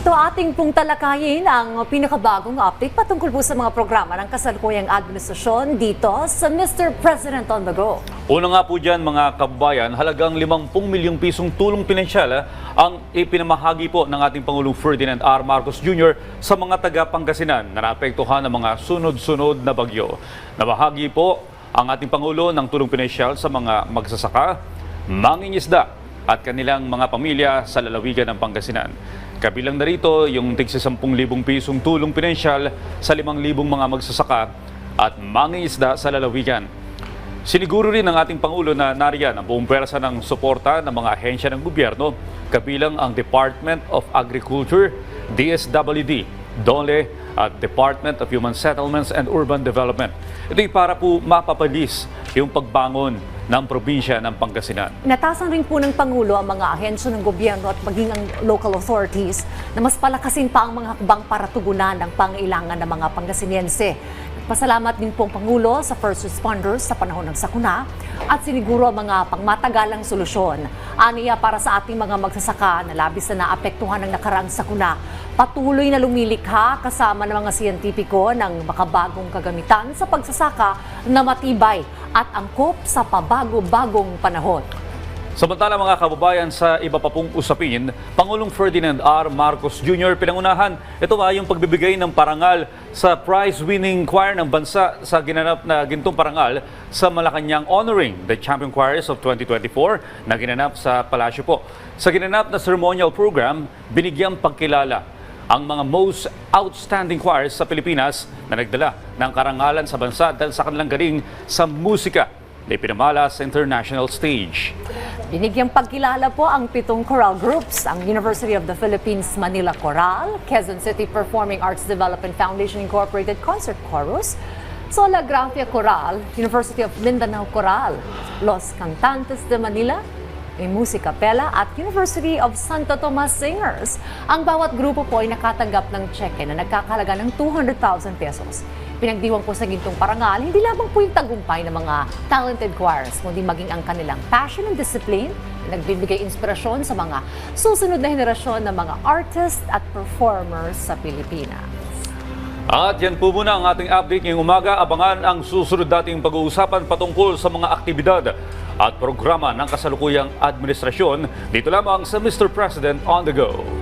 Ito ating pong talakayin ang pinakabagong update patungkol po sa mga programa ng kasalukuyang administrasyon dito sa Mr. President on the Go. Una nga po dyan mga kababayan, halagang 50 milyong pisong tulong pinansyal ang ipinamahagi po ng ating Pangulong Ferdinand R. Marcos Jr. sa mga taga-Pangasinan na naapektuhan ng mga sunod-sunod na bagyo. Nabahagi po ang ating Pangulo ng tulong pinansyal sa mga magsasaka, mangingisda at kanilang mga pamilya sa lalawigan ng Pangasinan. Kabilang na rito yung tig 10,000 pisong tulong pinansyal sa 5,000 mga magsasaka at mangingisda sa lalawigan. Siniguro rin ng ating Pangulo na nariyan ang buong pwersa ng suporta ng mga ahensya ng gobyerno, kabilang ang Department of Agriculture, DSWD, DOLE at Department of Human Settlements and Urban Development. Ito'y para po mapapalis yung pagbangon ng probinsya ng Pangasinan. Inatasan rin po ng Pangulo ang mga ahensya ng gobyerno at maging ang local authorities na mas palakasin pa ang mga hakbang para tugunan ang pangailangan ng mga Pangasinense. Pasalamat din po ang Pangulo sa first responders sa panahon ng sakuna at siniguro ang mga pangmatagalang solusyon. Aniya para sa ating mga magsasaka na labis na naapektuhan ng nakaraang sakuna, patuloy na lumilikha kasama ng mga siyentipiko ng makabagong kagamitan sa pagsasaka na matibay at angkop sa pabago-bagong panahon. Samantala mga kababayan, sa iba pa pong usapin, Pangulong Ferdinand R. Marcos Jr. pinangunahan. Ito ay yung pagbibigay ng parangal sa prize-winning choir ng bansa sa ginanap na gintong parangal sa Malacanang honoring the Champion Choirs of 2024 na ginanap sa Palasyo po. Sa ginanap na ceremonial program, binigyang pagkilala ang mga most outstanding choirs sa Pilipinas na nagdala ng karangalan sa bansa dahil sa kanilang galing sa musika na ipinamala sa international stage. Binigyang pagkilala po ang 7 choral groups, ang University of the Philippines Manila Choral, Quezon City Performing Arts Development Foundation Incorporated Concert Chorus, Sola Gracia Choral, University of Mindanao Choral, Los Cantantes de Manila, Musica Pela at University of Santo Tomas Singers. Ang bawat grupo po ay nakatanggap ng cheque na nagkakahalaga ng 200,000 pesos. Pinagdiwang po sa gintong parangal, hindi lamang po yung tagumpay ng mga talented choirs, kundi maging ang kanilang passion and discipline na nagbibigay inspirasyon sa mga susunod na henerasyon ng mga artists at performers sa Pilipinas. At yan po muna ang ating update ngayong umaga. Abangan ang susunod nating pag-uusapan patungkol sa mga aktibidad at programa ng kasalukuyang administrasyon dito lamang sa Mr. President on the Go.